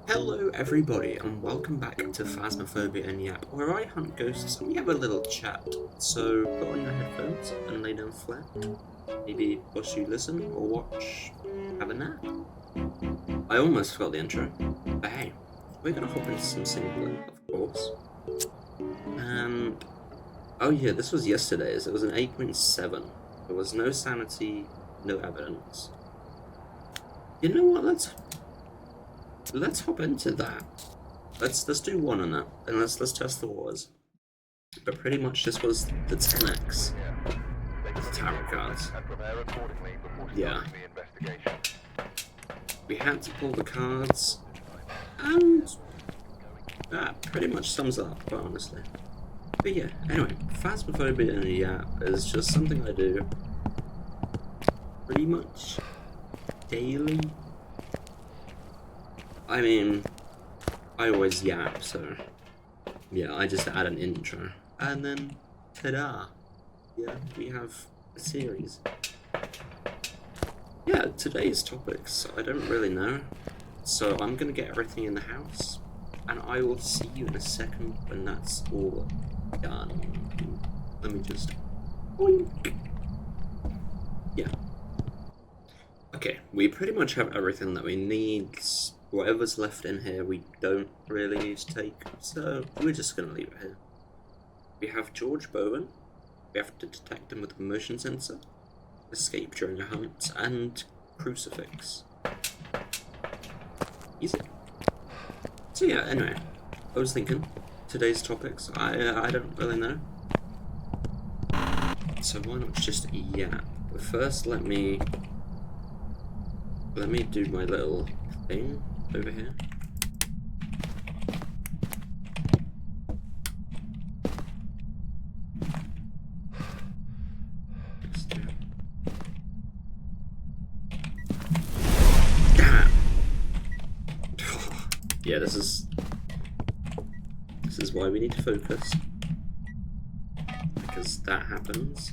Hello everybody and welcome back to Phasmophobia and Yap, where I hunt ghosts and we have a little chat. So put on your headphones and lay down flat. Maybe watch you listen or watch have a nap. I almost forgot the intro. But hey, we're gonna hop into some single, of course. And oh yeah, this was yesterday's. It was an 8.7. There was no sanity, no evidence. You know what, let's hop into that. Let's do one on that, and let's test the waters. But pretty much this was the 10x. The tarot cards. Yeah. We had to pull the cards, and that pretty much sums it up, quite honestly. But yeah, anyway, Phasmophobia in a Yap is just something I do pretty much daily. I mean, I always yap, so yeah, I just add an intro. And then, ta-da! Yeah, we have a series. Yeah, today's topics, I don't really know. So I'm gonna get everything in the house, and I will see you in a second when that's all done. Let me just... Oink! Yeah. Okay, we pretty much have everything that we need. Whatever's left in here we don't really need to take, so we're just going to leave it here. We have George Bowen, we have to detect him with a motion sensor, escape during a hunt, and crucifix. Easy. So yeah, anyway, I was thinking, today's topics, I don't really know. So why not just yap? But first let me do my little thing over here. Damn! Yeah, this is why we need to focus. Because that happens.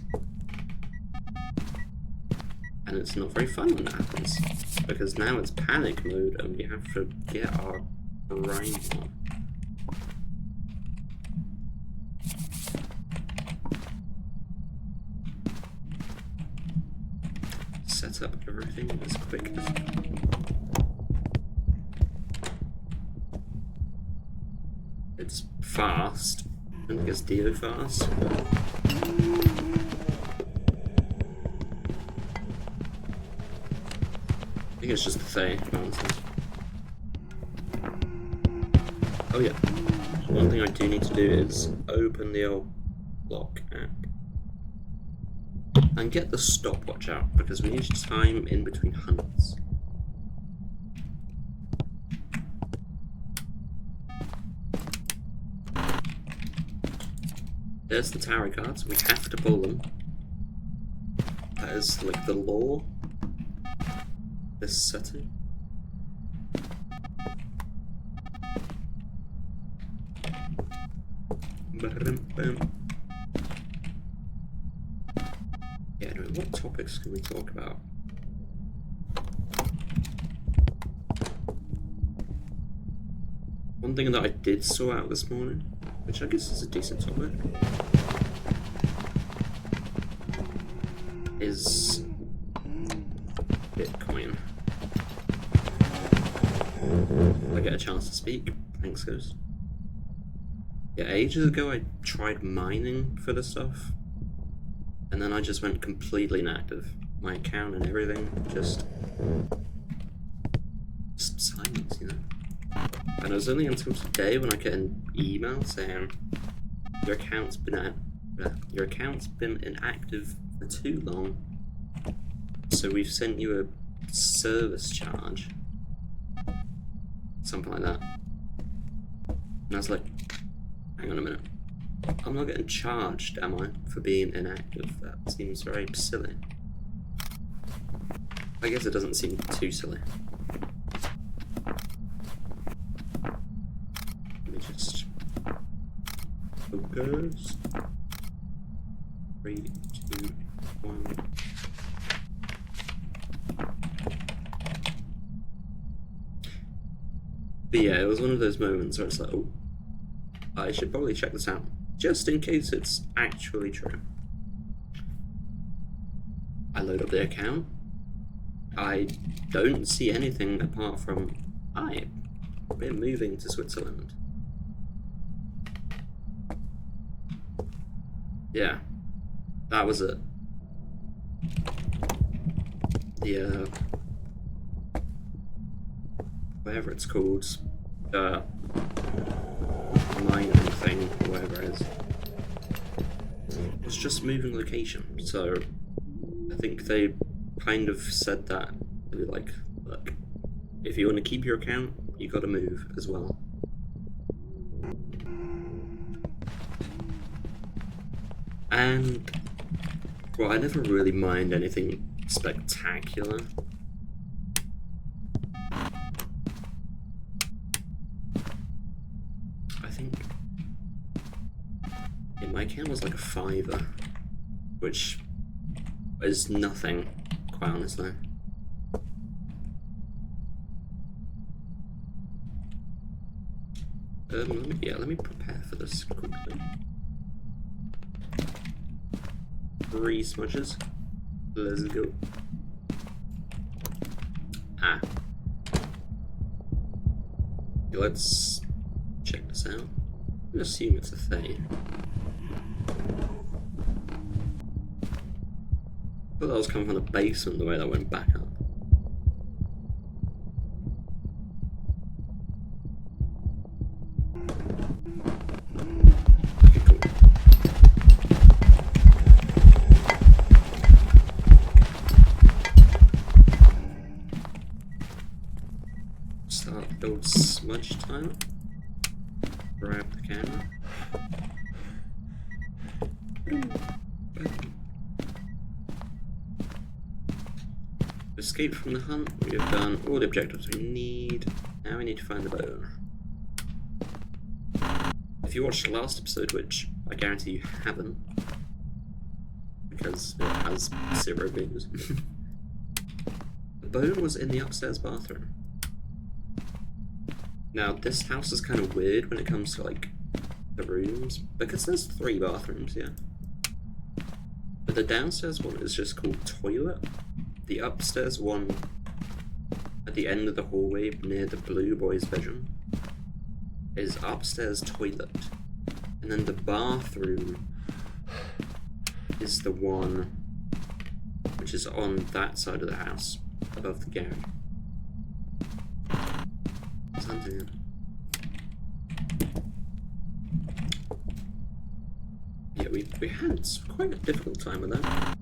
And it's not very fun when that happens. Because now it's panic mode and we have to get our brain on. Set up everything as quick as it's fast, and it gets Dio fast. I think it's just the thing, honestly. Oh yeah, one thing I do need to do is open the old lock app and get the stopwatch out, because we need time in between hunts. There's the tarot cards, we have to pull them. That is like the law. This setting. Yeah, anyway, what topics can we talk about? One thing that I did sort out this morning, which I guess is a decent topic, is Bitcoin. I get a chance to speak. Thanks, Ghost. Yeah, ages ago I tried mining for this stuff, and then I just went completely inactive. My account and everything just silence, you know. And it was only until today when I get an email saying your account's been inactive for too long, so we've sent you a service charge. Something like that. And I was like, hang on a minute. I'm not getting charged, am I, for being inactive? That seems very silly. I guess it doesn't seem too silly. Let me just focus. 3, 2, 1. But yeah, it was one of those moments where it's like, oh, I should probably check this out, just in case it's actually true. I load up the account. I don't see anything apart from, we're moving to Switzerland. Yeah, that was it. The, whatever it's called, mining thing, or whatever it is, it's just moving location, so I think they kind of said that, like, look, if you want to keep your account, you gotta move as well. And, well, I never really mind anything spectacular. I think my account was like a $5, which is nothing, quite honestly. Let me prepare for this quickly. 3 smudges. Let's go. Let's check this out. I'm gonna assume it's a thing. I thought that was coming from the basement, the way that went back up. Okay, cool. Start the old smudge timer. Grab the camera. Escape from the hunt. We have done all the objectives we need. Now we need to find the bone. If you watched the last episode, which I guarantee you haven't, because it has 0 views, the bone was in the upstairs bathroom. Now, this house is kind of weird when it comes to, like, the rooms, because there's 3 bathrooms, yeah. But the downstairs one is just called toilet. The upstairs one, at the end of the hallway near the blue boy's bedroom, is upstairs toilet. And then the bathroom is the one which is on that side of the house, above the garage. Yeah, we had quite a difficult time with that.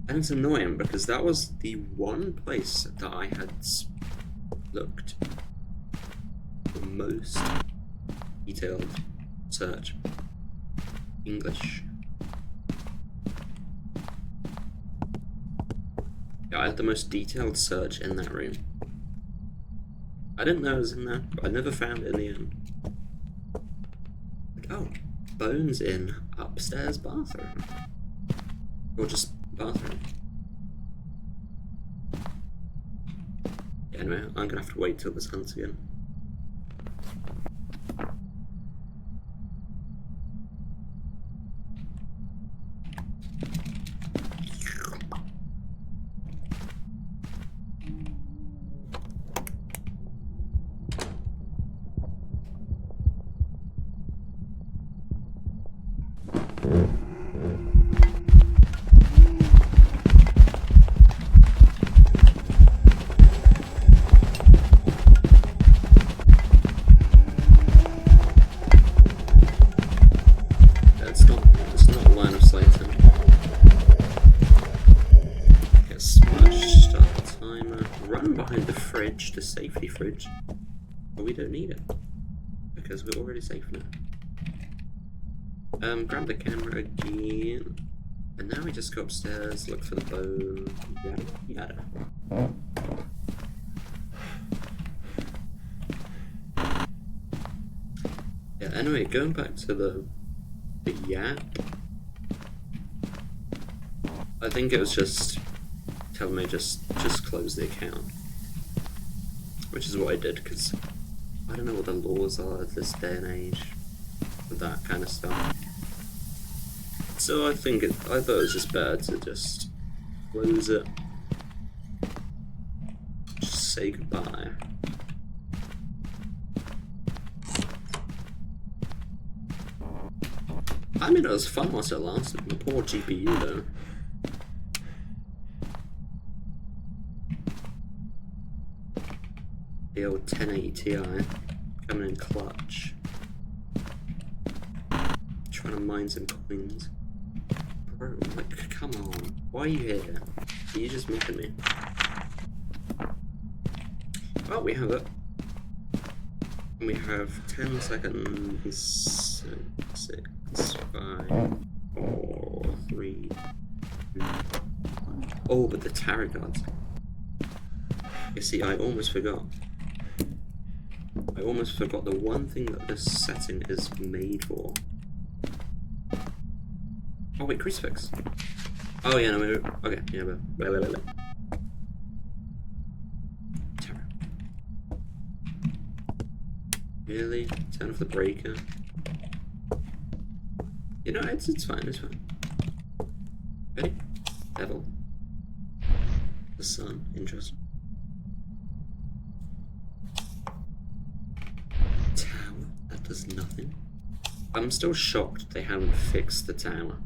And it's annoying because that was the one place that I had looked the most detailed search. English. Yeah, I had the most detailed search in that room. I didn't know it was in there, but I never found it in the end. Like, oh, bones in upstairs bathroom. Or just bathroom. Yeah, anyway, I'm gonna have to wait till this hunts again. The safety fridge, but we don't need it because we're already safe now. Grab the camera again, and now we just go upstairs, look for the bone, yada yada. Yeah, anyway, going back to the yap, I think it was just telling me just close the account. which is what I did, because I don't know what the laws are of this day and age with that kind of stuff. So I thought it was just better to just close it, just say goodbye. I mean, it was fun whilst it lasted. My poor GPU though. The old 1080 Ti coming in clutch. Trying to mine some coins. Bro, like, come on. Why are you here? Are you just mocking me? Oh, we have it. We have 10 seconds. 6, 5, 4, 3, 2, 1. Oh, but the tarot cards. You see, I almost forgot. I almost forgot the one thing that this setting is made for. Oh wait, crucifix. Oh yeah, no, wait, okay, yeah, but tarot. Really? Turn off the breaker. You know, it's fine, it's fine. Ready? Devil. The sun, interesting. Tower, that does nothing. I'm still shocked they haven't fixed the tower.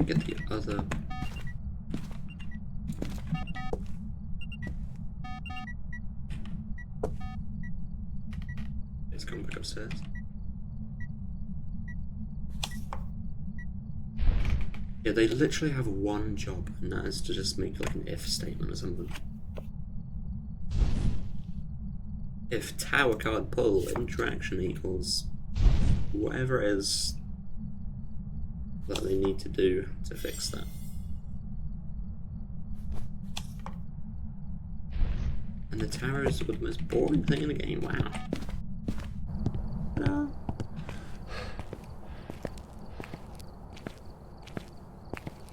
Get the other. It's going back upstairs. Yeah, they literally have one job, and that is to just make like an if statement or something. If tower card pull interaction equals whatever it is that they need to do to fix that. And the tower is the most boring thing in the game, wow.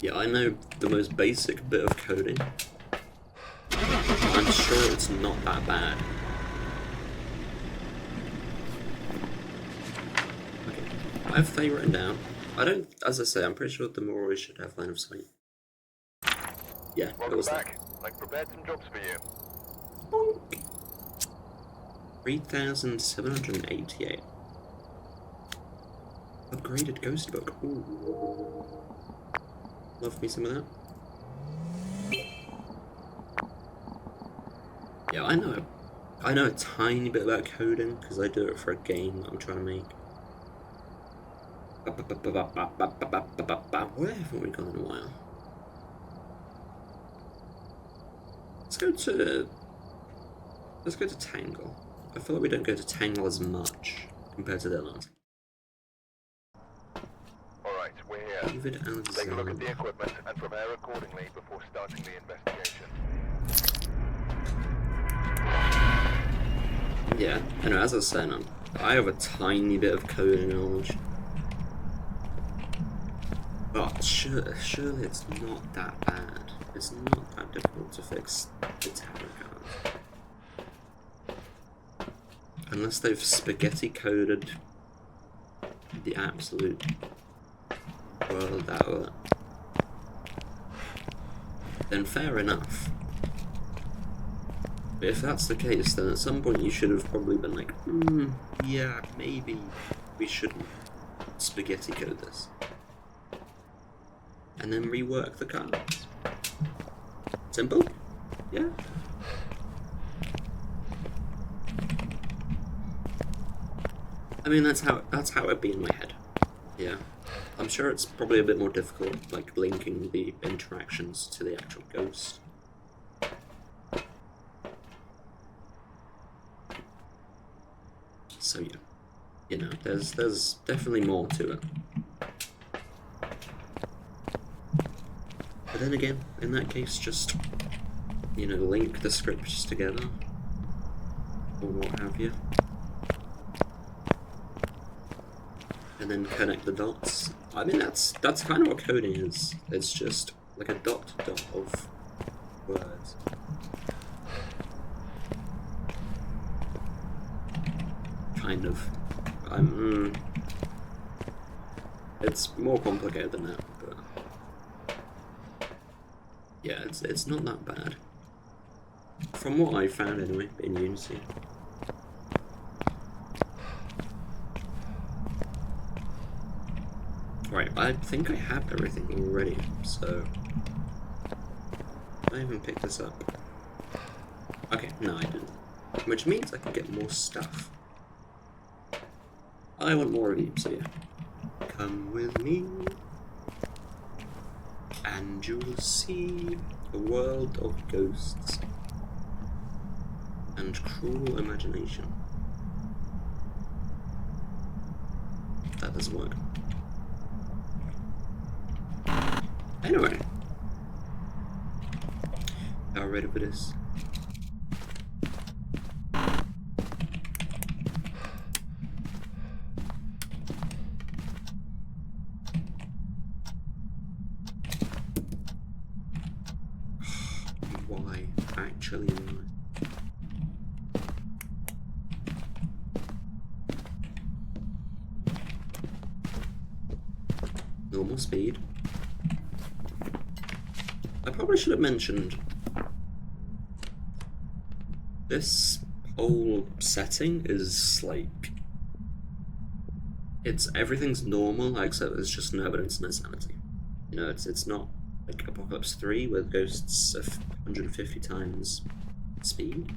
Yeah, I know the most basic bit of coding. I'm sure it's not that bad. Okay, I have they written down. I don't, as I say, I'm pretty sure the more we should have line of sight. Yeah, it was back. I've prepared some jobs for you. 3,788. Upgraded ghost book. Ooh. Love me some of that. Yeah, I know a tiny bit about coding because I do it for a game that I'm trying to make. Where haven't we gone in a while? Let's go to Tangle. I feel like we don't go to Tangle as much compared to the others. Alright, we're here. Take a look at the equipment and prepare accordingly before starting the investigation. Yeah, I know, as I was saying, I have a tiny bit of coding knowledge. But surely it's not that bad. It's not that difficult to fix the tarot cards. Unless they've spaghetti coded the absolute world out of it. Then fair enough. But if that's the case, then at some point you should have probably been like, yeah, maybe we shouldn't spaghetti code this. And then rework the cards. Simple? Yeah. I mean, that's how it'd be in my head. Yeah. I'm sure it's probably a bit more difficult, like linking the interactions to the actual ghost. So yeah, you know, there's definitely more to it. But then again, in that case, just, you know, link the scripts together. or what have you. And then connect the dots. I mean, that's kind of what coding is. It's just like a dot to dot of words. Kind of. It's more complicated than that, but yeah, it's not that bad. From what I found anyway, in Unity. Right, I think I have everything already, so I even picked this up. Okay, no I didn't. Which means I can get more stuff. I want more of you, so yeah. Come with me, and you'll see a world of ghosts and cruel imagination. That doesn't work. Anyway, how ready for this? Why? Actually, why? Normal speed. I probably should have mentioned this whole setting is like everything's normal except there's just no evidence and no sanity. You know, it's not like Apocalypse 3 where the ghosts are 150 times speed.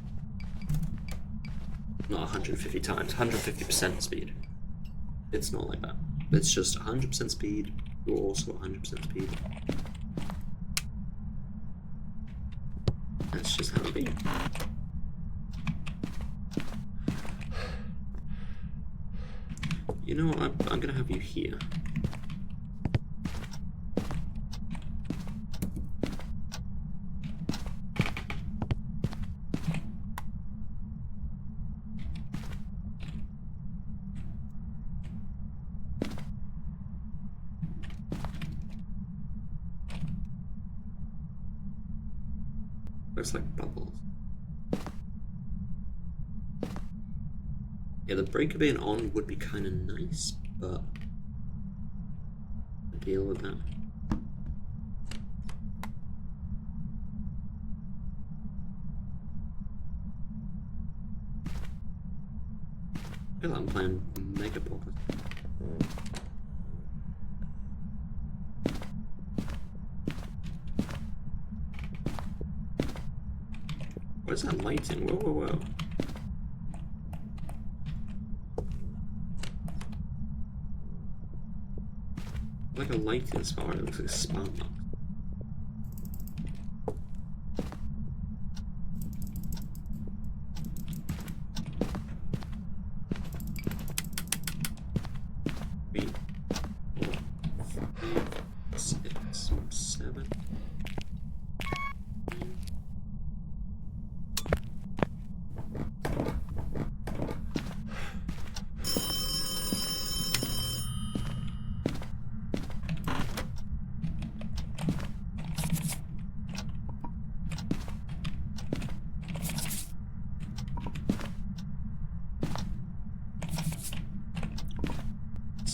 Not 150 times, 150% speed. It's not like that. It's just 100% speed. You're also 100% speed. That's just how it be. You know what? I'm gonna have you here. Looks like bubbles. Yeah, the breaker being on would be kind of nice, but I'll deal with that. I feel like I'm playing Mega Pocket. What is that lighting? Whoa, whoa, whoa. Like a lighting spot, it looks like a spark.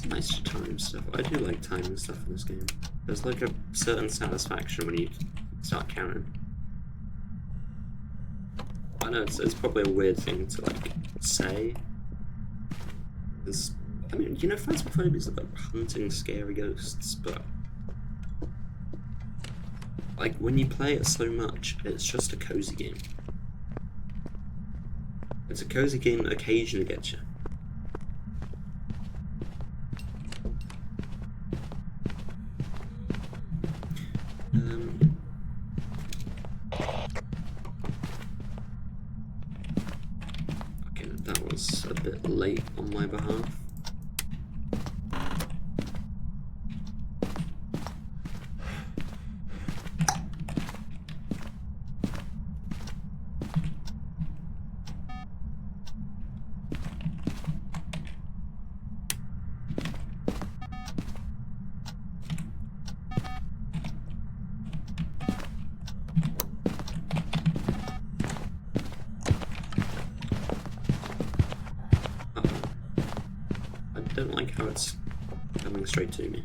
Nice to time stuff. I do like timing stuff in this game. There's like a certain satisfaction when you start counting. I know it's probably a weird thing to like say. I mean, you know, Phasmophobia is about hunting scary ghosts, but like when you play it so much, it's just a cozy game. It's a cozy game that occasionally gets you. Okay, that was a bit late on my behalf. don't like how it's coming straight to me.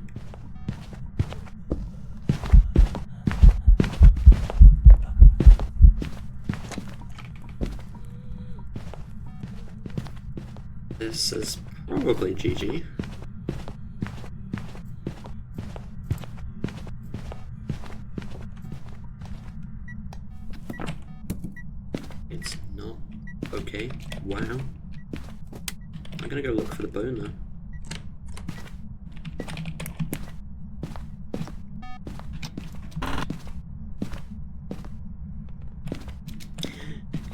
This is probably GG. It's not okay. Wow. I'm gonna go look for the bone though.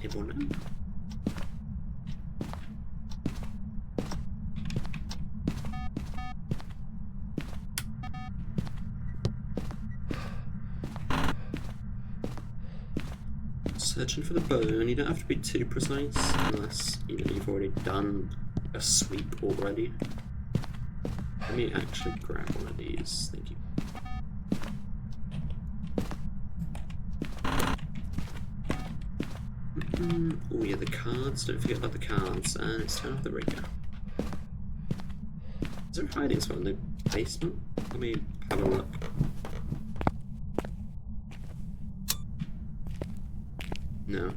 Anyone? Searching for the bone. You don't have to be too precise unless you've already done a sweep already. Let me actually grab one of these. Thank you. Oh yeah, the cards. Don't forget about the cards. And it's turn off the breaker. Is there a hiding spot in the basement? Let me have a look. No.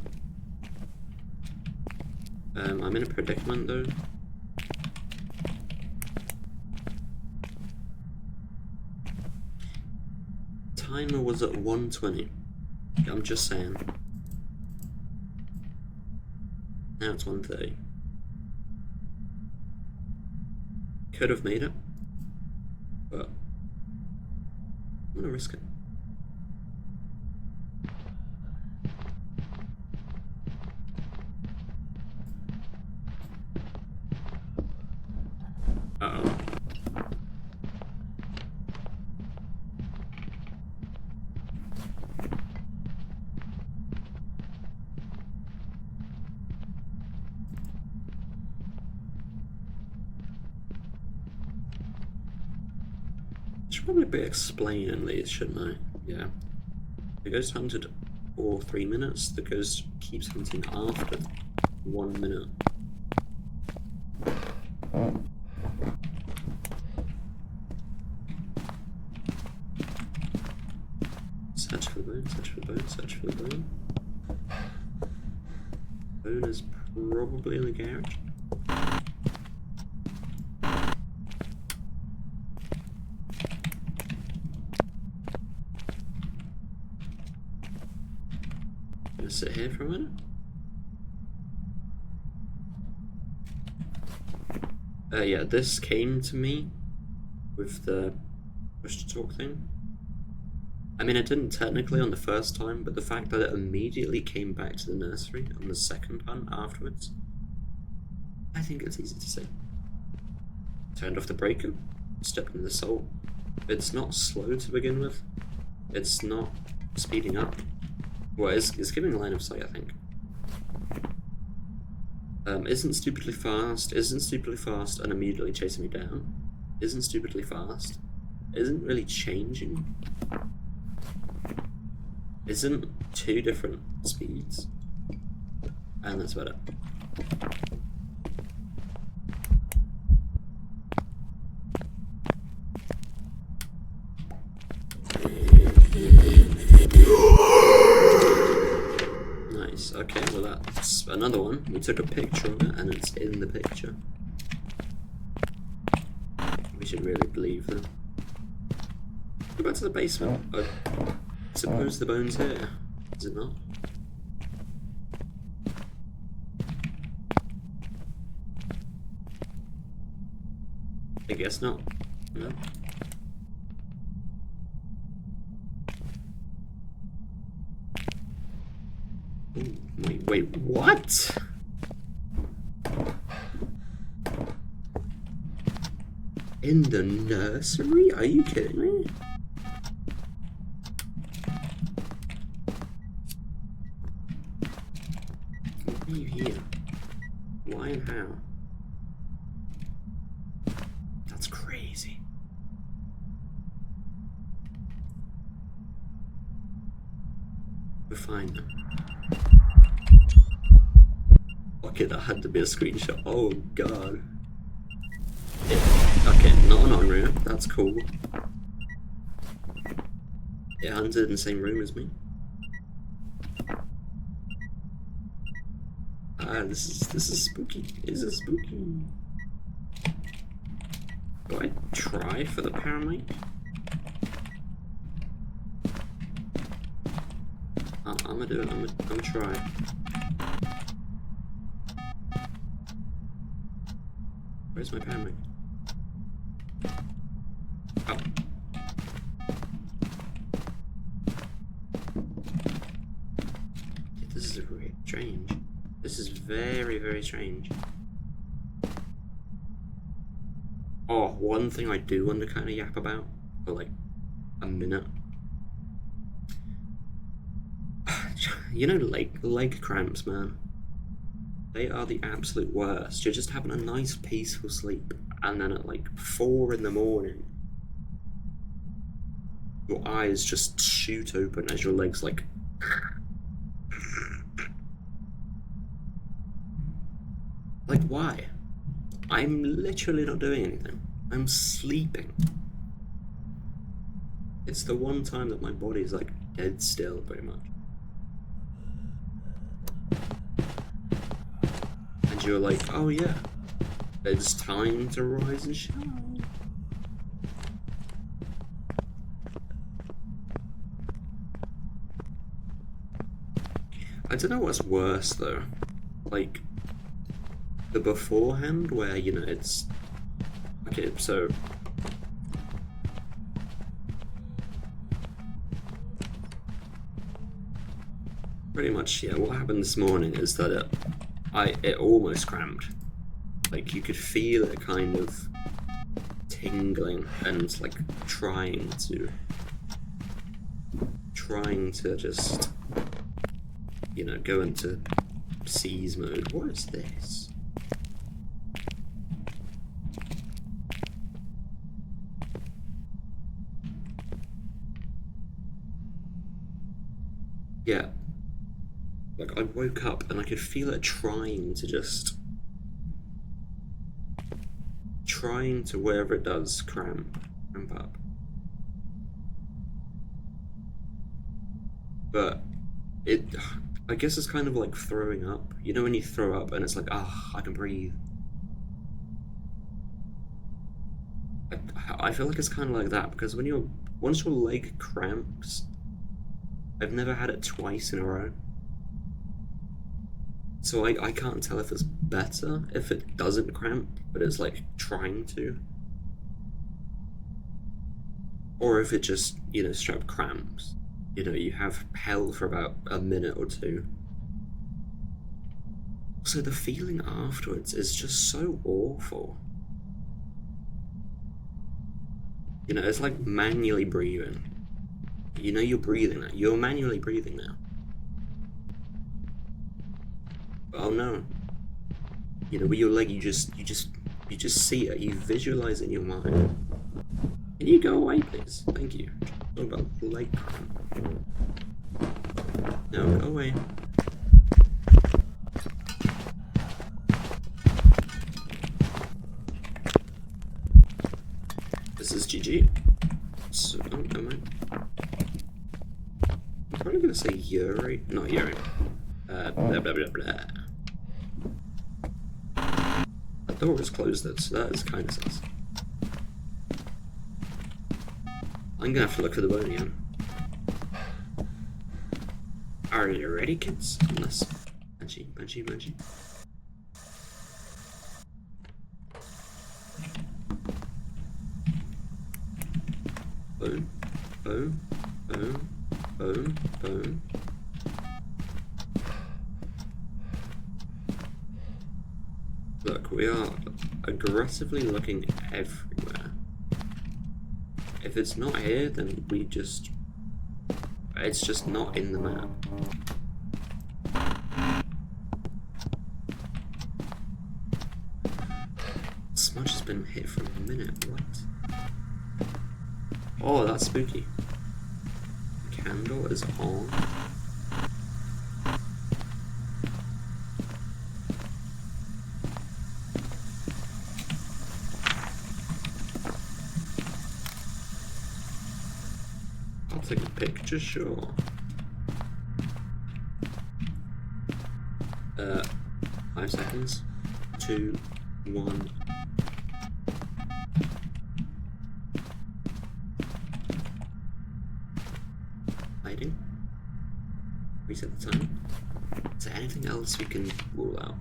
I'm in a predicament though. Timer was at 1:20. I'm just saying. Now it's 1:30. Could have made it, but I'm gonna risk it. Uh-oh. Should probably be explaining these, shouldn't I? Yeah. The ghost hunted for 3 minutes. The ghost keeps hunting after 1 minute. Search for the bone, search for the bone, search for the bone. Bone is probably in the garage. Gonna sit here for a minute. Yeah, this came to me with the push to talk thing. I mean, it didn't technically on the first time, but the fact that it immediately came back to the nursery on the second hunt afterwards, I think it's easy to see. Turned off the breaker, stepped in the salt. It's not slow to begin with. It's not speeding up. Well, it's giving a line of sight, I think. Isn't stupidly fast, and immediately chasing me down. Isn't stupidly fast. Isn't really changing. Isn't two different speeds. And that's about it. Nice, okay, well that's another one. We took a picture of it and it's in the picture. We should really believe them. Go back to the basement. I suppose the bone's here, is it not? I guess not. No. Ooh, wait, what? In the nursery? Are you kidding me? Why are you here? Why and how? That's crazy. We're fine now. Okay, that had to be a screenshot. Oh god. Okay, not an on-room. That's cool. It hunted in the same room as me. Ah, this is spooky. This is spooky. Do I try for the paranoid? I'm gonna do it. I'm gonna try. Where's my paranoid? Oh. This is really strange. This is very, very strange. Oh, one thing I do want to kind of yap about for like a minute. You know, leg cramps, man. They are the absolute worst. You're just having a nice, peaceful sleep, and then at like 4 in the morning, your eyes just shoot open as your legs like. Like, why? I'm literally not doing anything. I'm sleeping. It's the one time that my body's like dead still, pretty much. And you're like, oh yeah, it's time to rise and shine. I don't know what's worse though. Like, the beforehand where, you know, it's... Okay, so... Pretty much, yeah, what happened this morning is that it almost cramped. Like, you could feel it kind of tingling and, like, trying to just, you know, go into seize mode. What is this? Yeah. Like, I woke up and I could feel it trying to, wherever it does, cramp up. But I guess it's kind of like throwing up. You know when you throw up and it's like, ah, I can breathe. I feel like it's kind of like that, because once your leg cramps, I've never had it twice in a row. So I can't tell if it's better if it doesn't cramp, but it's like trying to. Or if it just, you know, straight up cramps. You know, you have hell for about a minute or two. So the feeling afterwards is just so awful. You know, it's like manually breathing. You know you're breathing now. You're manually breathing now. Oh no. You know, with your leg, you just see it. You visualize it in your mind. Can you go away, please? Thank you. Talk about leg cramp. No, go away. This is GG. So, am I? I'm probably gonna say Yuri. Not Yuri. Blah blah blah blah. The door was closed though, so that is kind of sus. I'm gonna have to look for the bone again. Are you ready, kids? Unless... Banshee. Boom. Look, we are aggressively looking everywhere. If it's not here, then it's just not in the map. Smudge has been hit for a minute, what? Oh, that's spooky. The candle is on. take a picture, sure. 5 seconds. 2, 1. Hiding. Reset the time. Is there anything else we can rule out?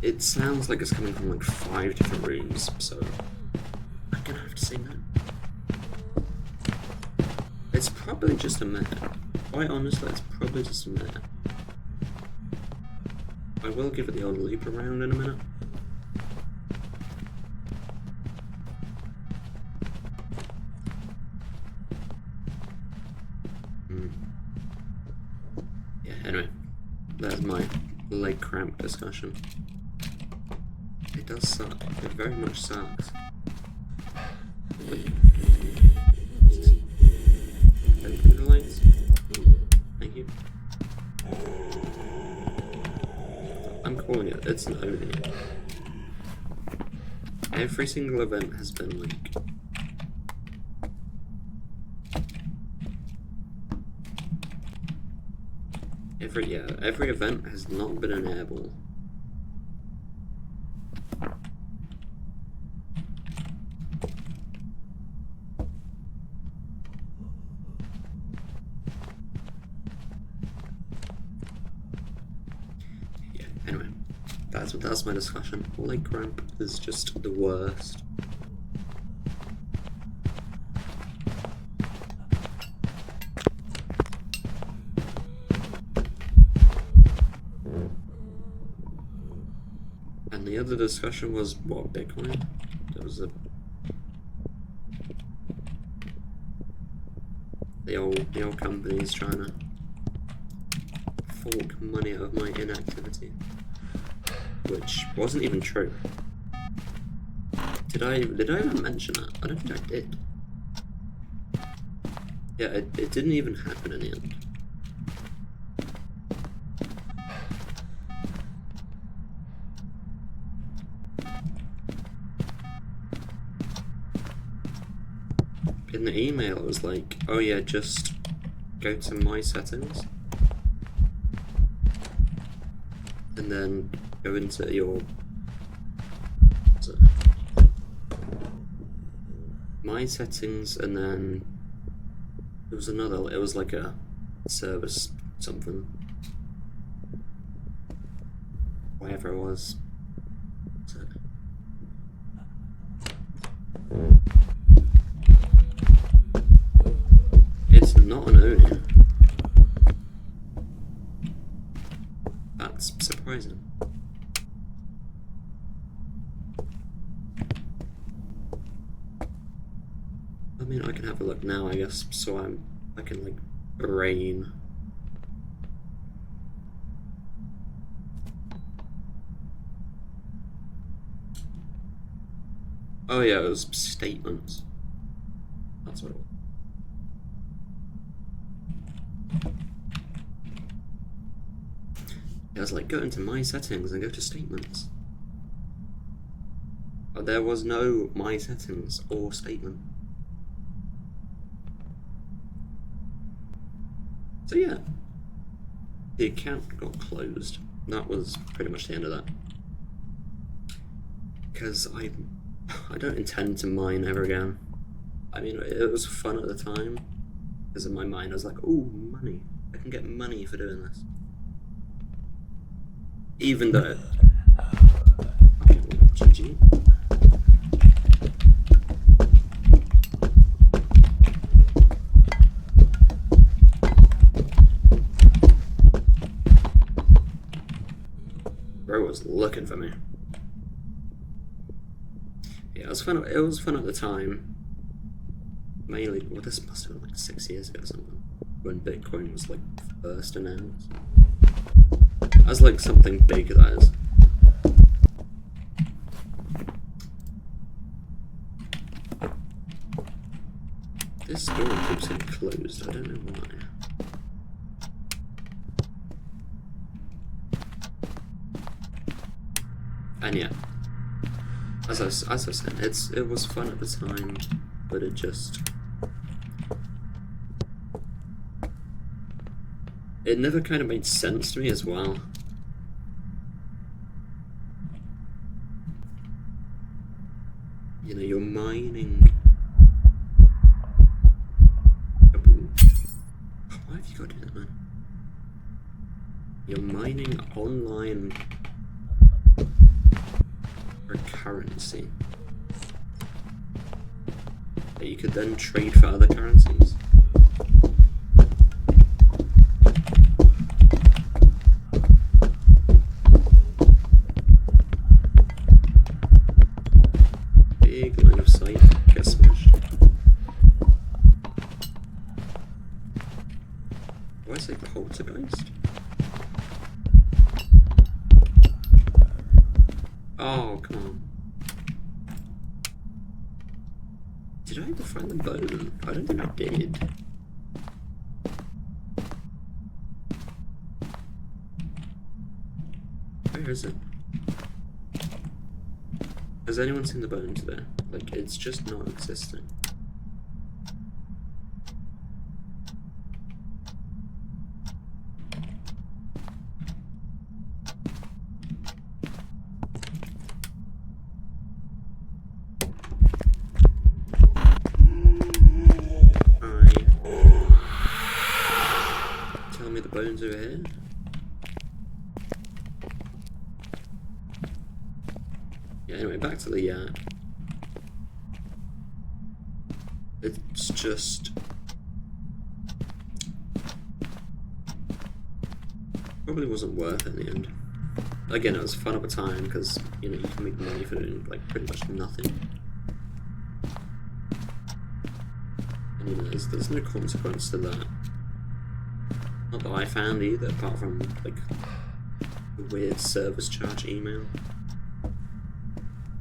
It sounds like it's coming from like 5 different rooms, so I'm gonna have to say no. It's probably just a mare. Quite honestly, it's probably just a mare. I will give it the old loop around in a minute. Yeah, anyway, that's my leg cramp discussion. It does suck. It very much sucks. Open the lights. Thank you. I'm calling it. It's an Oni. Every single event has been like... Every event has not been an airball. Yeah, anyway, that's my discussion. Leg cramp is just the worst. And the other discussion was, what, Bitcoin? There was the old companies trying to fork money out of my inactivity, which wasn't even true. Did I even mention that? I don't think I did. Yeah, it didn't even happen in the end. In the email, it was like, oh yeah, just go to my settings and then go into your my settings, and then there was another, it was like a service something, whatever it was. It's not an Oni. That's surprising. I mean, I can have a look now, I guess, so I can like brain. Oh yeah, it was statements. That's what it was. I was like, go into my settings and go to statements. But there was no my settings or statement. So yeah, the account got closed. That was pretty much the end of that. Because I don't intend to mine ever again. I mean, it was fun at the time. Because in my mind I was like, ooh, money. I can get money for doing this. Even though... Okay, GG. Bro was looking for me. Yeah, it was fun at the time. Mainly, well, this must have been like 6 years ago or something. When Bitcoin was like first announced. As like something big, that is. This door keeps getting closed, I don't know why. And yeah, as I said, it was fun at the time. but it just... It never kind of made sense to me as well. You know, you're mining... Why have you got it, man? You're mining online for currency that you could then trade for other currencies. Big line of sight gets smashed. Why is it poltergeist? Oh, come on. Did I ever find the bone? I don't think I did. Where is it? Has anyone seen the bones there? Like, it's just not existing. Tell me the bones over here. Yeah, anyway, back to the it's just probably wasn't worth it in the end. Again, it was fun at the time because, you know, you can make money for doing like pretty much nothing. And you know, there's no consequence to that. Not that I found either, apart from like the weird service charge email.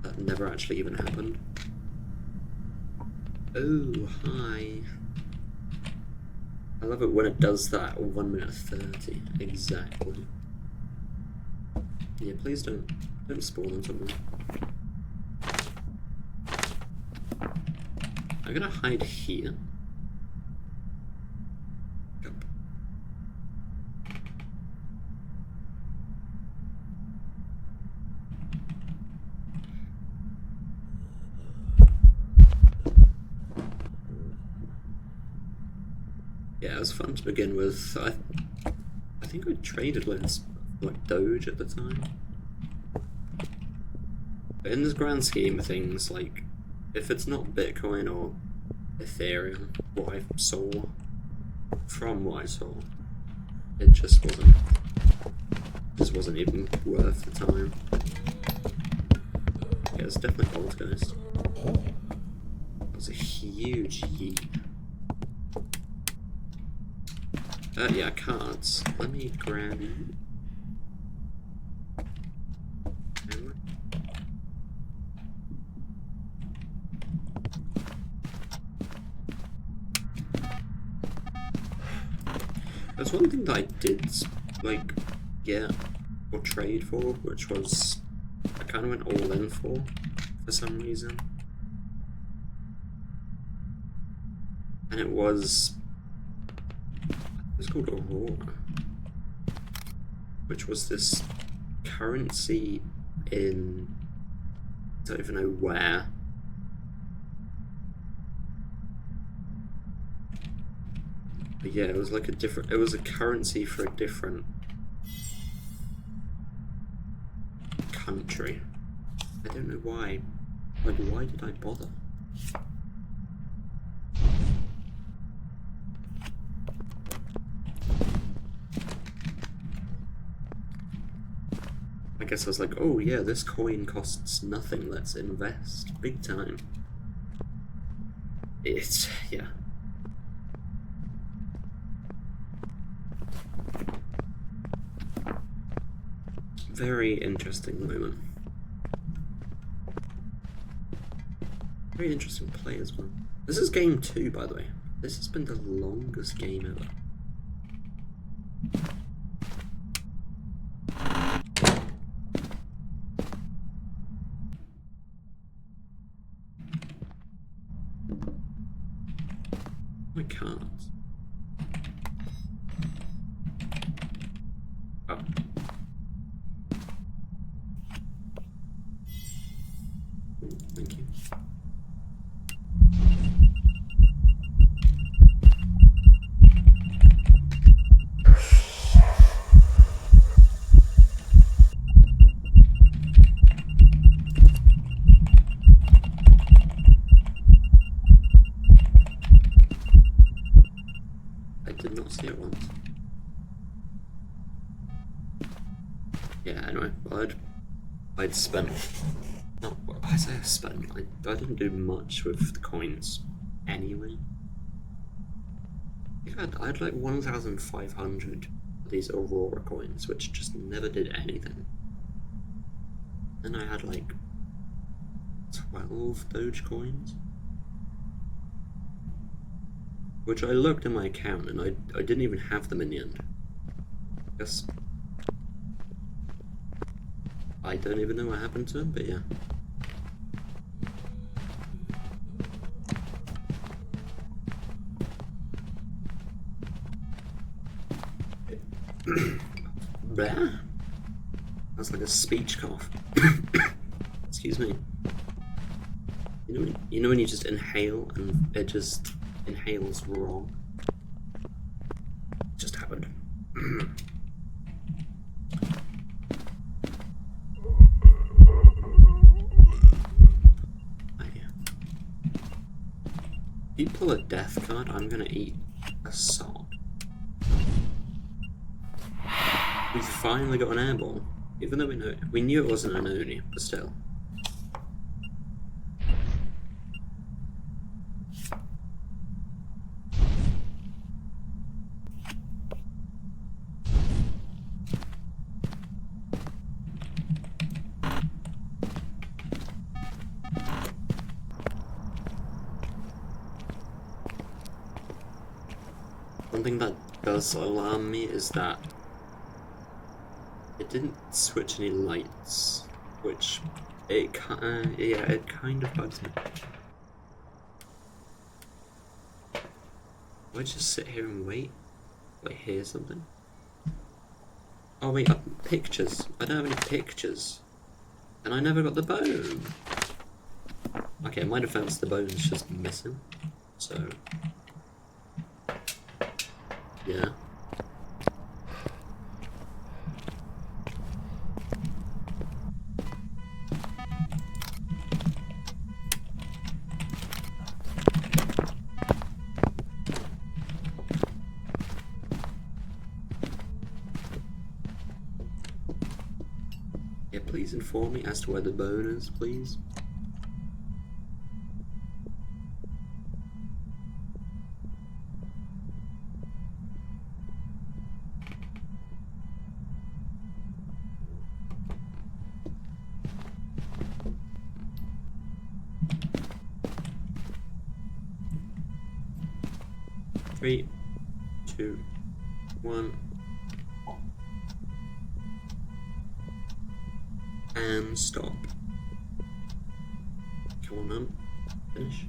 That never actually even happened. Oh, hi. I love it when it does that at 1 minute 30, exactly. Yeah, please don't spawn on something. I'm gonna hide here. Yep. Yeah, it was fun to begin with. I think we traded with like Doge at the time. But in this grand scheme of things, like, if it's not Bitcoin or Ethereum, what I saw, it just wasn't even worth the time. Yeah, it's definitely poltergeist. That was a huge yeet. Yeah, cards. Let me grab you. There's one thing that I did, like, get or trade for, which was I kind of went all in for some reason. And it was called Aurora, which was this currency in, I don't even know where. But yeah, it was like it was a currency for a different country. I don't know why. Like, why did I bother? I guess I was like, oh yeah, this coin costs nothing, let's invest. Big time. It's, yeah. Very interesting moment. Very interesting play as well. This is game 2, by the way. This has been the longest game ever. I can't. Oh. Thank you. I did not see it once. Yeah, anyway, I'd spent. No, I say I spent. I didn't do much with the coins anyway. I had like 1,500 of these Aurora coins, which just never did anything. Then I had like 12 Doge coins, which I looked in my account and I didn't even have them in the end. I guess I don't even know what happened to them, but yeah. Blah. That's like a speech cough. Excuse me. You know when you just inhale and it just inhales wrong? It just happened. Oh, yeah. If you pull a death card, I'm gonna eat a sod. We finally got an airball, even though we knew it wasn't an Oni, but still. One thing that does alarm me is that it didn't switch any lights, which it kind of bugs me. Do I just sit here and wait? Do I hear something? Oh wait, pictures. I don't have any pictures, and I never got the bone. Okay, in my defense, the bone's just missing. So yeah. Yeah, please inform me as to where the bone is, please. Three, 2, 1. And stop. Come on, then. Finish.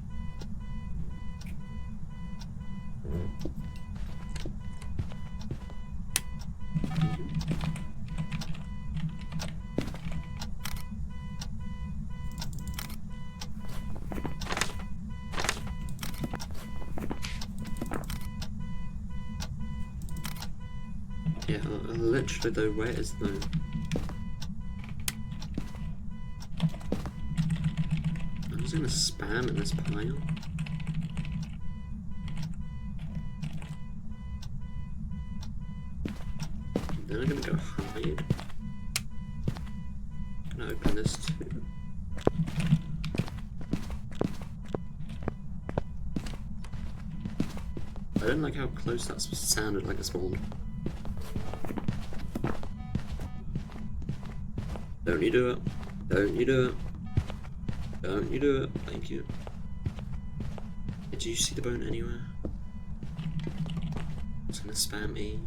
Yeah, literally though, where is the... I'm just gonna spam in this pile. Then I'm gonna go hide. I'm gonna open this too. I don't like how close that sounded like a spawn. Don't you do it. Don't you do it. Don't you do it. Thank you. Did you see the bone anywhere? I'm just gonna spam E.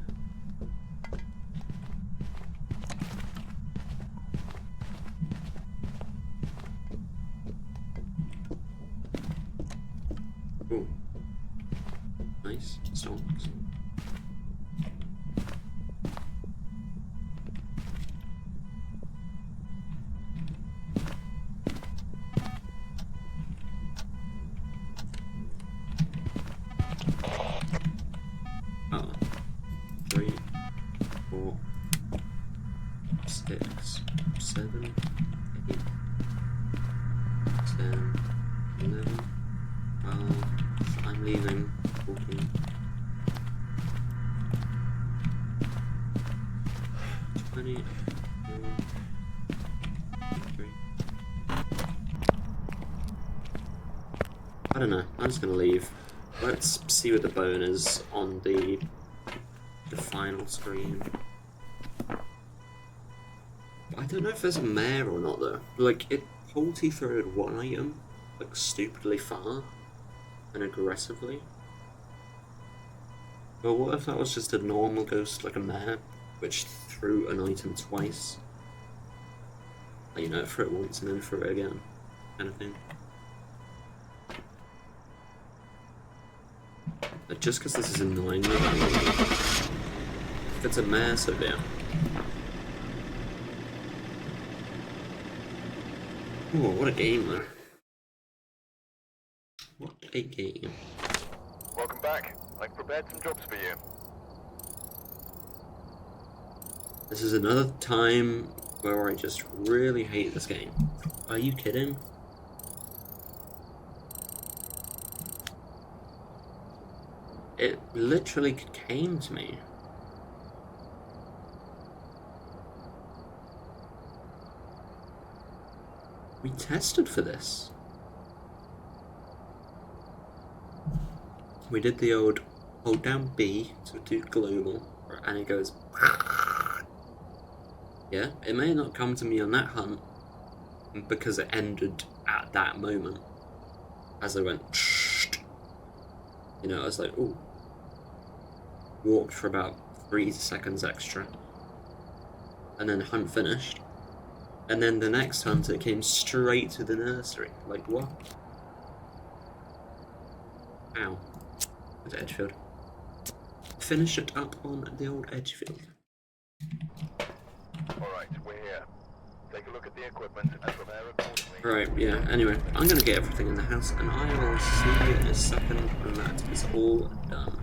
Ooh. shocks. Oh. 3, 4, 6, 7, 8, 10, 11, 12, I'm leaving, 14, 20, 23. I don't know, I'm just gonna leave. Let's see what the bone is on the final screen. I don't know if there's a mare or not though. Like, it pulled you through one item, like, stupidly far and aggressively. But what if that was just a normal ghost, like a mare, which threw an item twice? Like, you know, threw it once and then threw it again, kind of thing. But just because this is annoying me, if it's a mare, so yeah. Oh, what a game though. What a game. Welcome back. I've prepared some jobs for you. This is another time where I just really hate this game. Are you kidding? It literally came to me. We tested for this. We did the old hold down B to do global, and it goes. Yeah, it may not come to me on that hunt because it ended at that moment. As I went, you know, I was like, ooh. Walked for about 3 seconds extra. And then hunt finished. And then the next hunt, it came straight to the nursery. Like, what? Ow. It's Edgefield. Finish it up on the old Edgefield. Alright, we're here. Take a look at the equipment and prepare accordingly. Right, yeah, anyway, I'm gonna get everything in the house, and I will see you in a second when that is all done.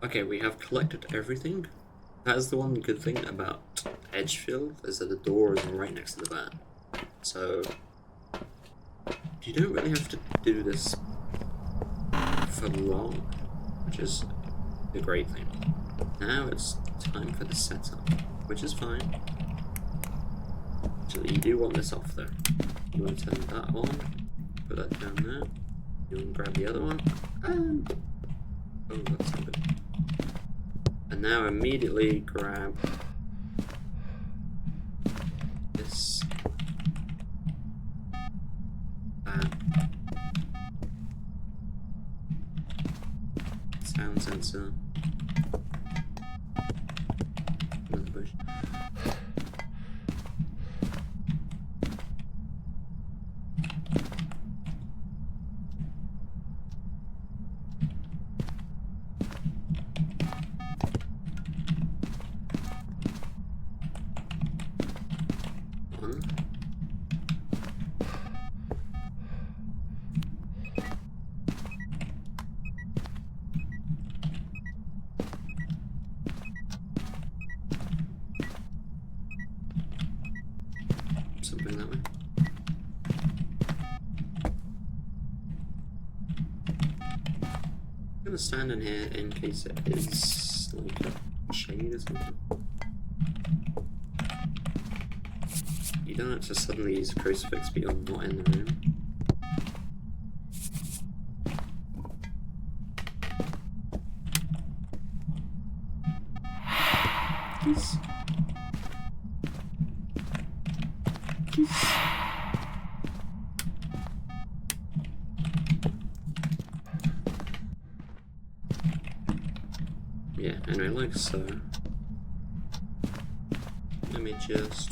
Okay, we have collected everything. That is the one good thing about Edgefield, is that the door is right next to the van. So, you don't really have to do this for long, which is a great thing. Now it's time for the setup, which is fine. Actually, you do want this off though. You want to turn that on, put that down there. You want to grab the other one, and... oh, that's not good. And now immediately grab this, sound sensor, another bush. I'm gonna stand in here in case it is like a shade or something. You don't have to suddenly use a crucifix but you're not in the room. Please. Please. Yeah, anyway, like so. Let me just...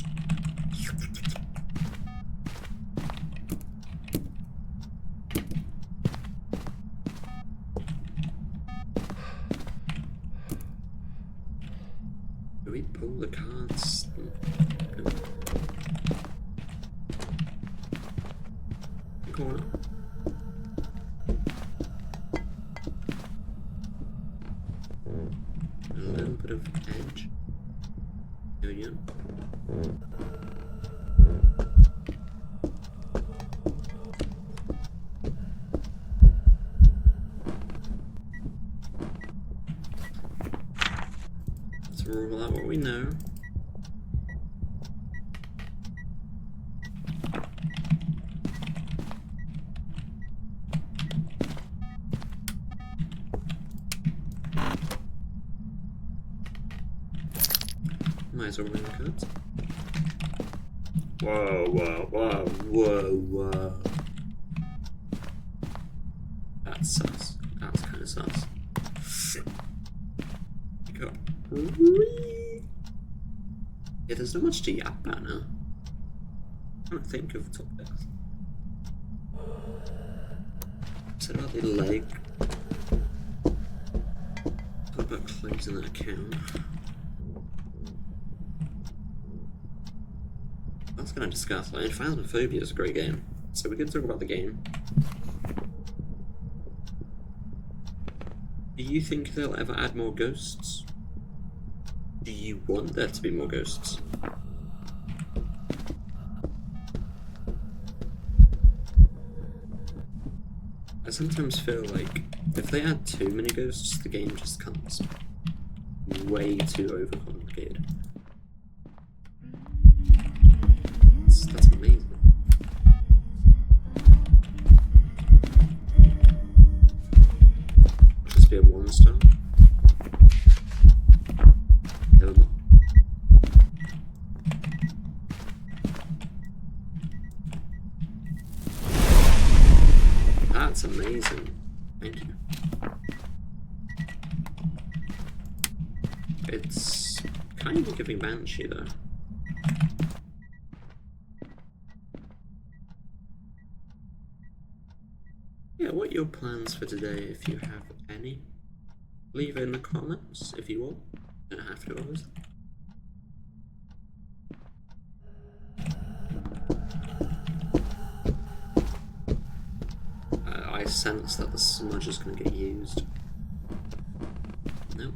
Do we pull the cards? Corner. A little bit of edge. There we go. Let's rule out what we know. Might as well bring the cards. Whoa, whoa, whoa, whoa, whoa. That's sus. That's kind of sus. Go. Yeah, there's not much to yap about now. I don't think of topics. Said about the leg. What about closing that account? I was going to discuss, like, Phasmophobia is a great game, so we can talk about the game. Do you think they'll ever add more ghosts? Do you want there to be more ghosts? I sometimes feel like if they add too many ghosts, the game just becomes way too overcomplicated. That's amazing. Just be a 1-star. Never mind. That's amazing. Thank you. It's kind of giving Banshee though. Yeah, what are your plans for today, if you have any? Leave it in the comments if you want. You don't have to, obviously. I sense that the smudge is going to get used. Nope.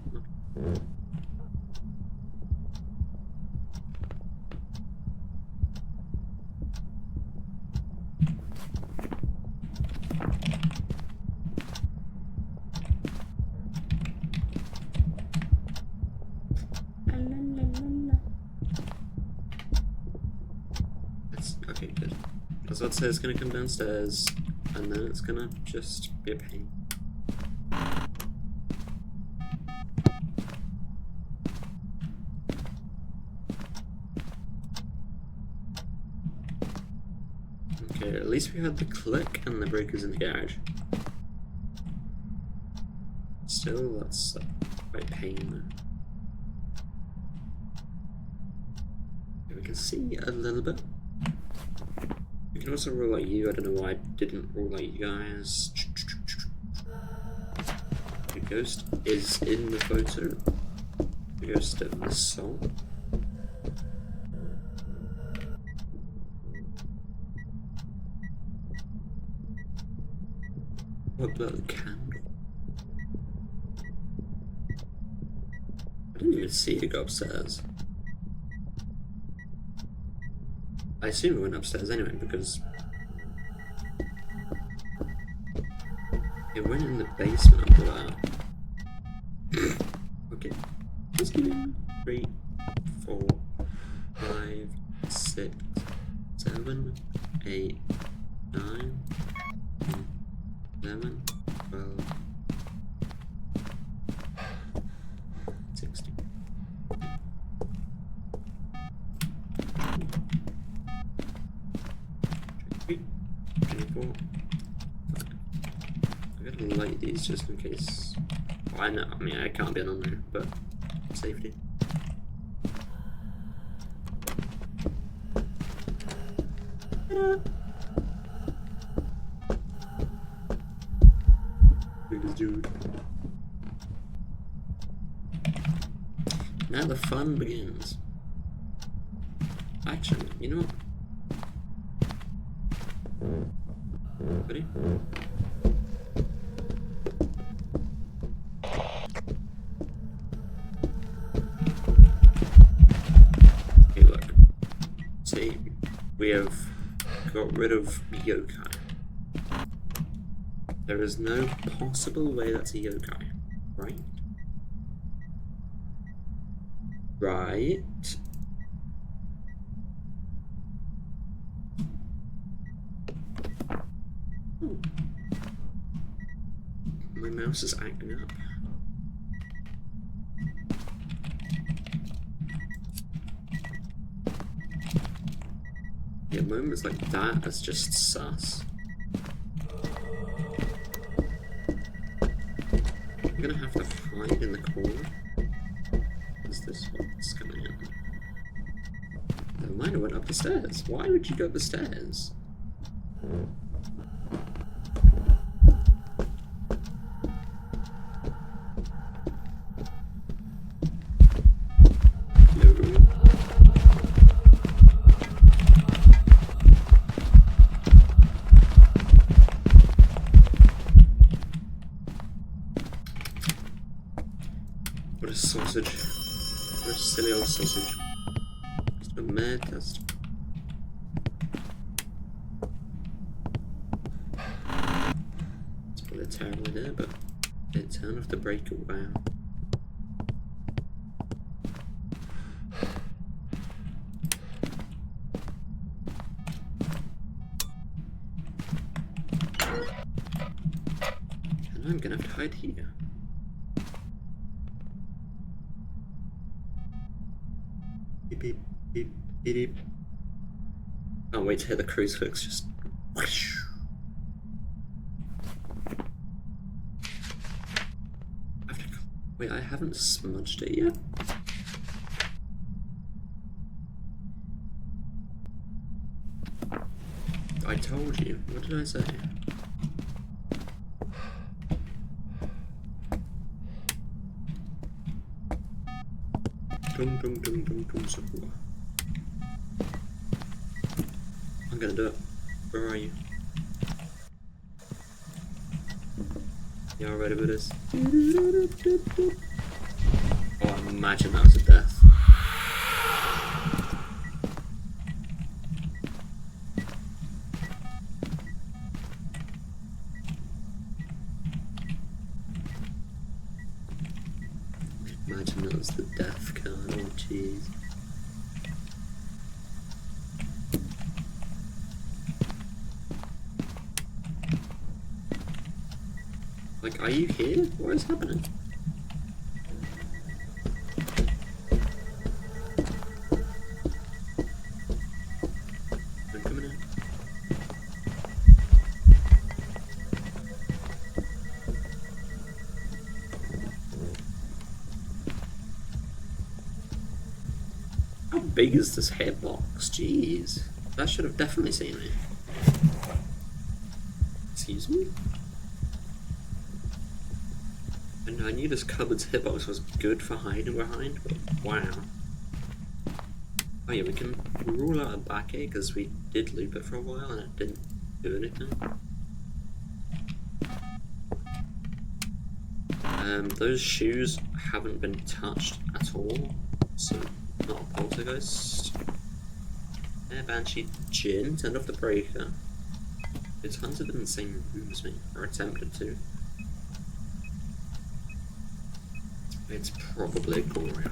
Okay, good. I was about to say it's going to come downstairs, and then it's going to just be a pain. Okay, at least we had the click and the breakers in the garage. Still, that's quite a pain. Okay, we can see a little bit. We can also rule out you. I don't know why I didn't rule out you guys. The ghost is in the photo. The ghost of the soul. What about the candle? I didn't even see it go upstairs. I assume it went upstairs anyway, because It went in the basement after that. Okay. Let's give him 3, 4, 5, 6, 7, 8, 9, 11, 12, 16. 23, 24. I gotta light these just in case. Well, I know, I mean, I can't be on there, but safety. Dude. Now the fun begins. Actually, you know what? Ready? Okay, look. See, we have got rid of yokai. There is no possible way that's a yokai, right? Right. Oh. My mouse is acting up. Yeah, moments like that is just sus. I'm gonna have to hide in the corner. Is this what's coming in? Never mind, I went up the stairs. Why would you go up the stairs? What a sausage. What a silly old sausage. Just a mad test. It's probably a terrible idea, but it turned off the breaker. Wow. And I'm gonna have to hide here. Beep, beep, beep, beep, beep. Can't wait to hit the crucifix, just whoosh. Wait, I haven't smudged it yet? I told you. What did I say? Dum dum dum dum dum support. I'm gonna do it. Where are you? Y'all ready for this? Oh, imagine that was a death. Imagine that was the death card. Oh, jeez. Like, are you here? What is happening? I'm coming in. How big is this hitbox? Jeez. That should have definitely seen me. Excuse me? And I knew this cupboard's hitbox was good for hiding behind, but wow. Oh yeah, we can rule out a backache because we did loop it for a while and it didn't do anything. Those shoes haven't been touched at all, so not a poltergeist. Yeah, Banshee Jin turned off the breaker. It's hunted in the same room as me, or attempted to. It's probably Gloria.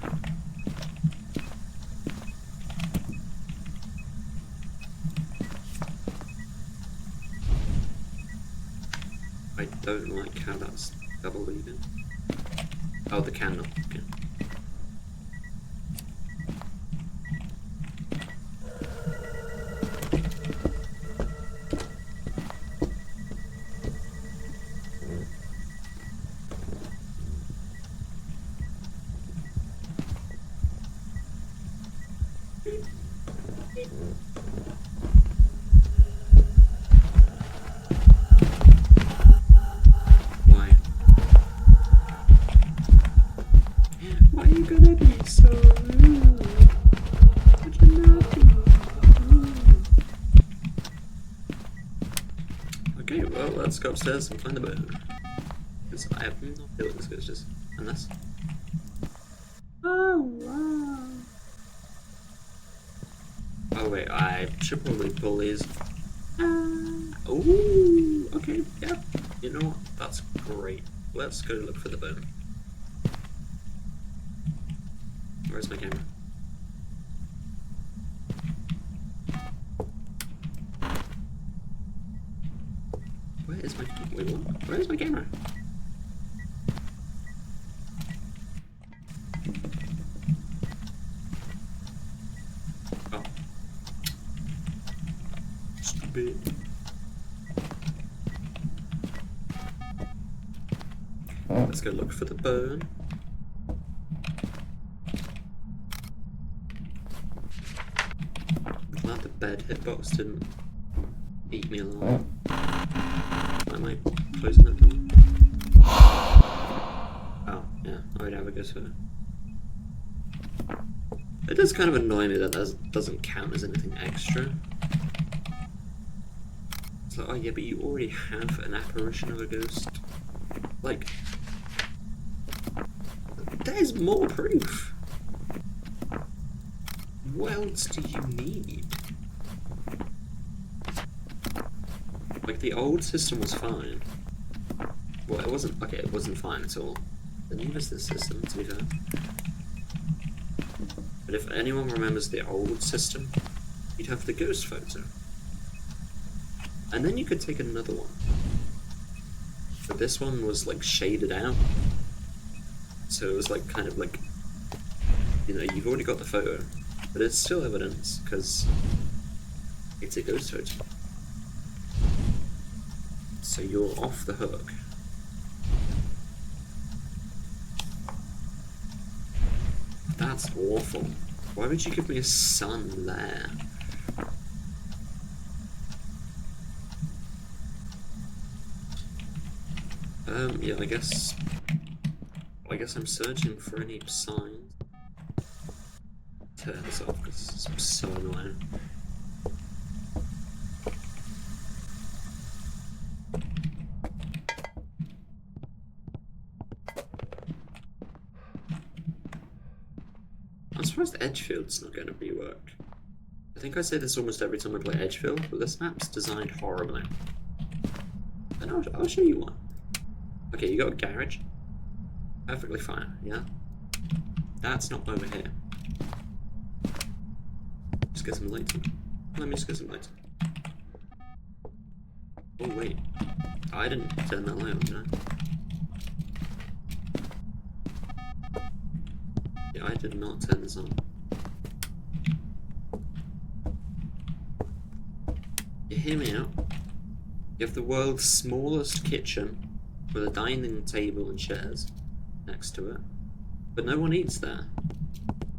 I don't like how that's double leaving. Oh, the candle. Okay. Why? Why are you gonna be so rude? Would you not be rude? Okay, well, let's go upstairs and find the bird. Because I have no idea what this ghost is. Unless... Oh, wow. Oh wait, I should probably pull these. Ooh, okay, yeah. You know what? That's great. Let's go look for the bone. Where's my camera? Where is my... Wait, what? Where is my camera? Oh. Stupid. Let's go look for the bone. I'm glad the bed hitbox didn't eat me alive. Why am I closing that door? Oh, yeah, I would have a go to it. It does kind of annoy me that that doesn't count as anything extra. It's like, oh yeah, but you already have an apparition of a ghost. Like, there's more proof. What else do you need? Like, the old system was fine. Well, it wasn't, okay, it wasn't fine at all. The new is the system, to be fair. But if anyone remembers the old system, you'd have the ghost photo. And then you could take another one. But this one was, like, shaded out. So it was, like, kind of like, you know, you've already got the photo, but it's still evidence, because it's a ghost photo. So you're off the hook. That's awful. Why would you give me a sun there? Yeah, I guess I'm searching for any signs. Turn this off because it's so annoying. I'm surprised Edgefield's not going to be worked. I think I say this almost every time I play Edgefield, but this map's designed horribly. And I'll show you one. Okay, you got a garage. Perfectly fine, yeah? That's not over here. Just get some lights on. Let me just get some lights on. Oh wait. I didn't turn that light on, did I? Yeah, I did not turn this on. You hear me out? You have the world's smallest kitchen with a dining table and chairs next to it, but no one eats there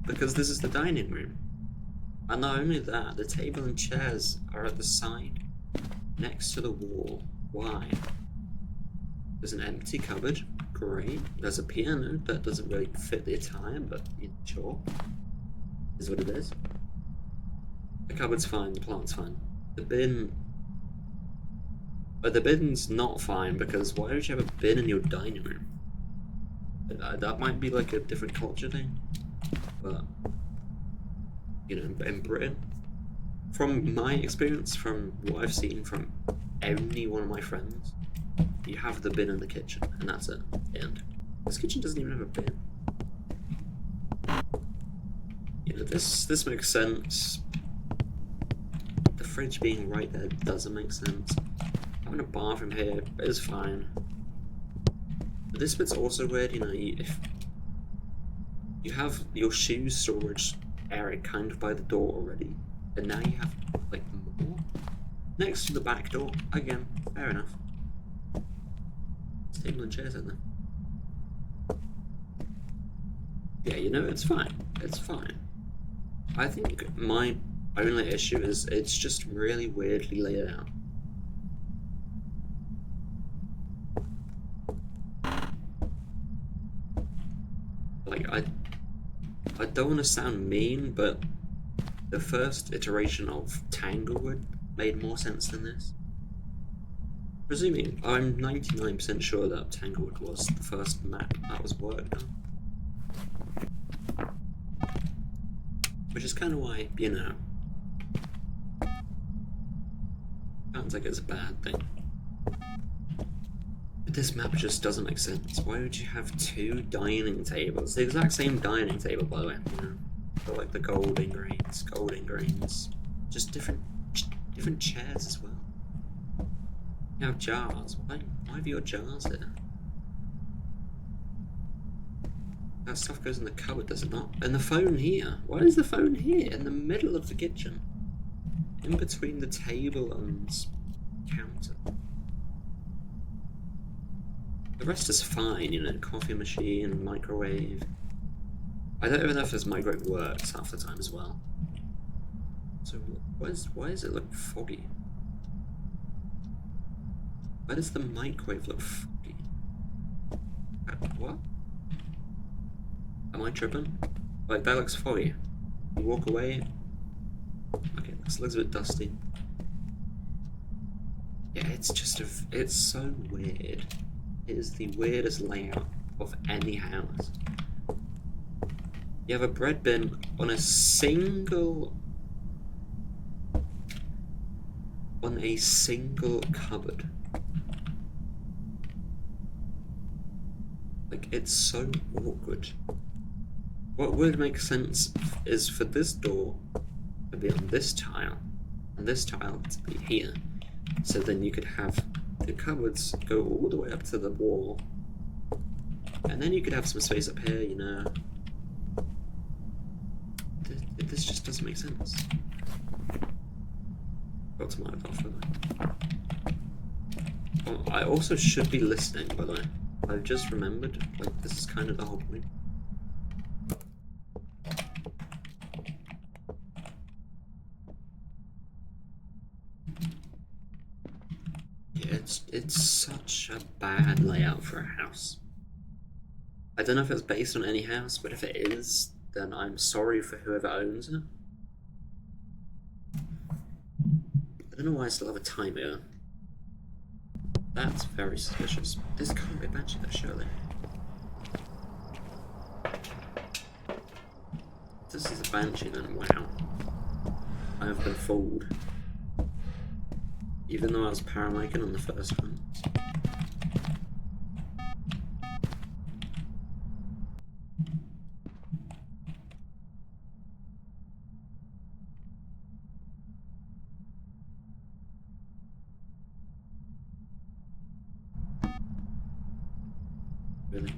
because this is the dining room. And not only that, the table and chairs are at the side next to the wall. Why? There's an empty cupboard. Great. There's a piano that doesn't really fit the attire, but sure. Is what it is. The cupboard's fine, the plant's fine. The bin... But the bin's not fine, because why would you have a bin in your dining room? That might be like a different culture thing, but... You know, in Britain, from my experience, from what I've seen from any one of my friends, you have the bin in the kitchen, and that's it. And this kitchen doesn't even have a bin. You know, this makes sense. The fridge being right there doesn't make sense. Having a bathroom here is fine. But this bit's also weird, you know, if you have your shoe storage area kind of by the door already, and now you have, like, more next to the back door. Again, fair enough. There's table and chairs in there. Yeah, you know, it's fine. It's fine. I think my only issue is it's just really weirdly laid out. Like, I don't want to sound mean, but the first iteration of Tanglewood made more sense than this. Presuming, I'm 99% sure that Tanglewood was the first map that was worked on. Which is kind of why, you know, sounds like it's a bad thing. But this map just doesn't make sense. Why would you have two dining tables? The exact same dining table, by the way, you know. But like the gold ingrains. Just different chairs as well. You have jars. Why have your jars here? That stuff goes in the cupboard, does it not? And the phone here. Why is the phone here in the middle of the kitchen? In between the table and counter. The rest is fine, you know, coffee machine, microwave. I don't even know if this microwave works half the time as well. So why does it look foggy? Why does the microwave look foggy? What? Am I tripping? Like, that looks foggy. You walk away. Okay, this looks a bit dusty. Yeah, it's just it's so weird. It is the weirdest layout of any house. You have a bread bin on a single cupboard. Like, it's so awkward. What would make sense is for this door to be on this tile, and this tile to be here. So then you could have the cupboards go all the way up to the wall, and then you could have some space up here, you know. This just doesn't make sense. Got to mind off, by the way. Oh, I also should be listening, by the way. I've just remembered, like, this is kind of the whole point. Yeah, it's such a bad layout for a house. I don't know if it's based on any house, but if it is, then I'm sorry for whoever owns it. I don't know why I still have a timer. That's very suspicious. This can't be a banshee though, surely. If this is a banshee, then wow. I have been fooled. Even though I was paranoid on the first one. Really?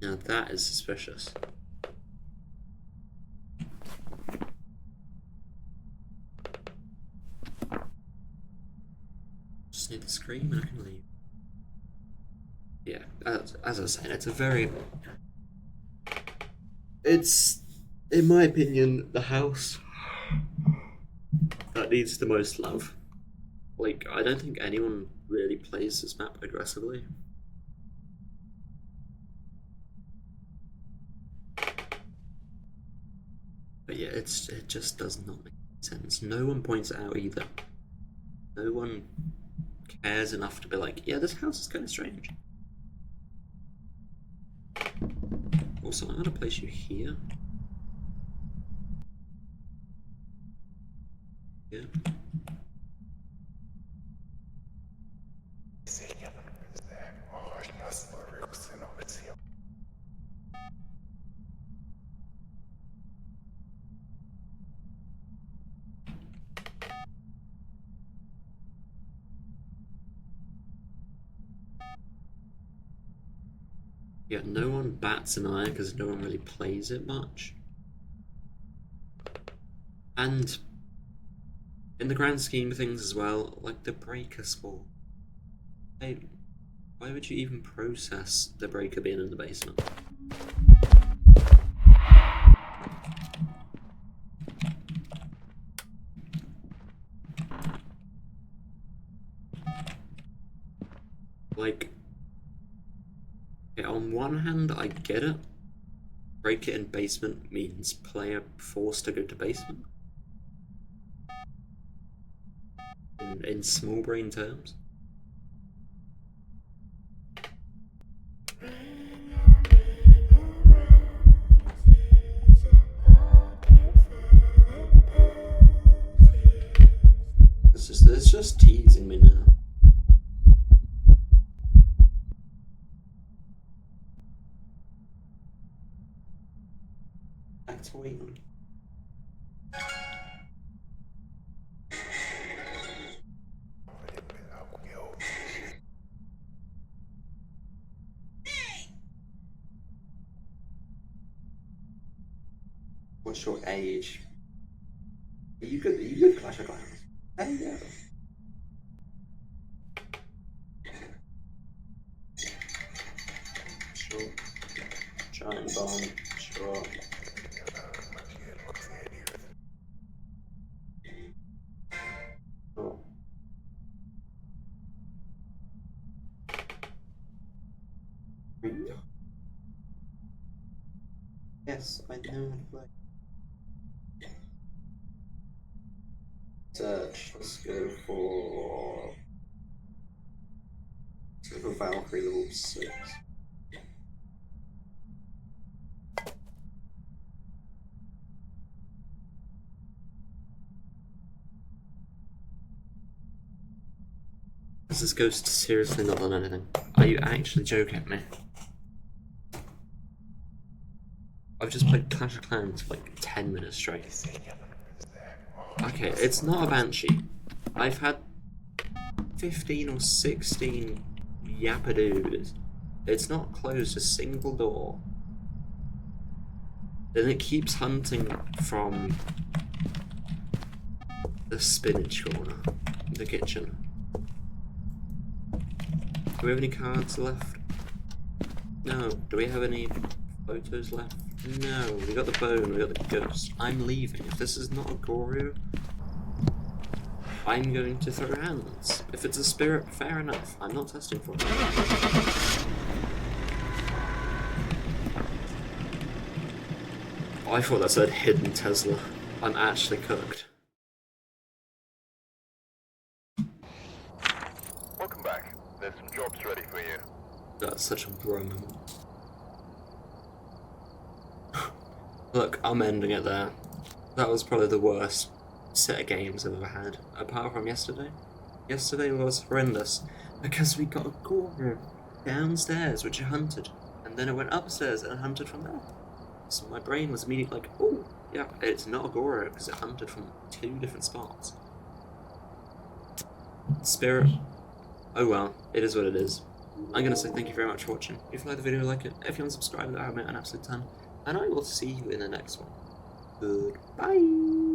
Now that is suspicious. Just need to scream and I can leave. Yeah, as I was saying, it's a very... It's, in my opinion, the house that needs the most love. Like, I don't think anyone really plays this map aggressively. But yeah, it just does not make sense. No one points it out either. No one cares enough to be like, yeah, this house is kind of strange. Also, I'm gonna place you here. Yeah. Yeah, no one bats an eye because no one really plays it much. And in the grand scheme of things as well, like the breaker spawn. Hey, why would you even process the breaker being in the basement? Like, okay, on one hand, I get it. Break it in basement means player forced to go to basement. In small brain terms. It's just teasing me now. Back to waiting. What's your age? Are you good Clash of Clans? Hey, yeah. Sure. Giant bomb, sure. Sure. Yes, I know how to play. Search, let's go for Valkyrie level 6. Has this ghost seriously not done anything? Are you actually joking at me? I've just played Clash of Clans for like 10 minutes straight. Okay, it's not a Banshee. I've had 15 or 16 Yapadoos. It's not closed a single door. Then it keeps hunting from the spinach corner, the kitchen. Do we have any cards left? No. Do we have any photos left? No. We got the bone, we got the ghost. I'm leaving. If this is not a Guru, I'm going to throw hands. If it's a spirit, fair enough. I'm not testing for it. I thought that said hidden Tesla. I'm actually cooked. Welcome back. There's some jobs ready for you. That's such a bro moment. Look, I'm ending it there. That was probably the worst set of games I've ever had, apart from yesterday. Yesterday was horrendous, because we got a Guru downstairs which it hunted, and then it went upstairs and it hunted from there. So my brain was immediately like, oh, yeah, it's not a Guru, because it hunted from 2 different spots. Spirit, oh well, it is what it is. I'm going to say thank you very much for watching. If you like the video, like it. If you want to subscribe, that would make an absolute ton. And I will see you in the next one. Goodbye!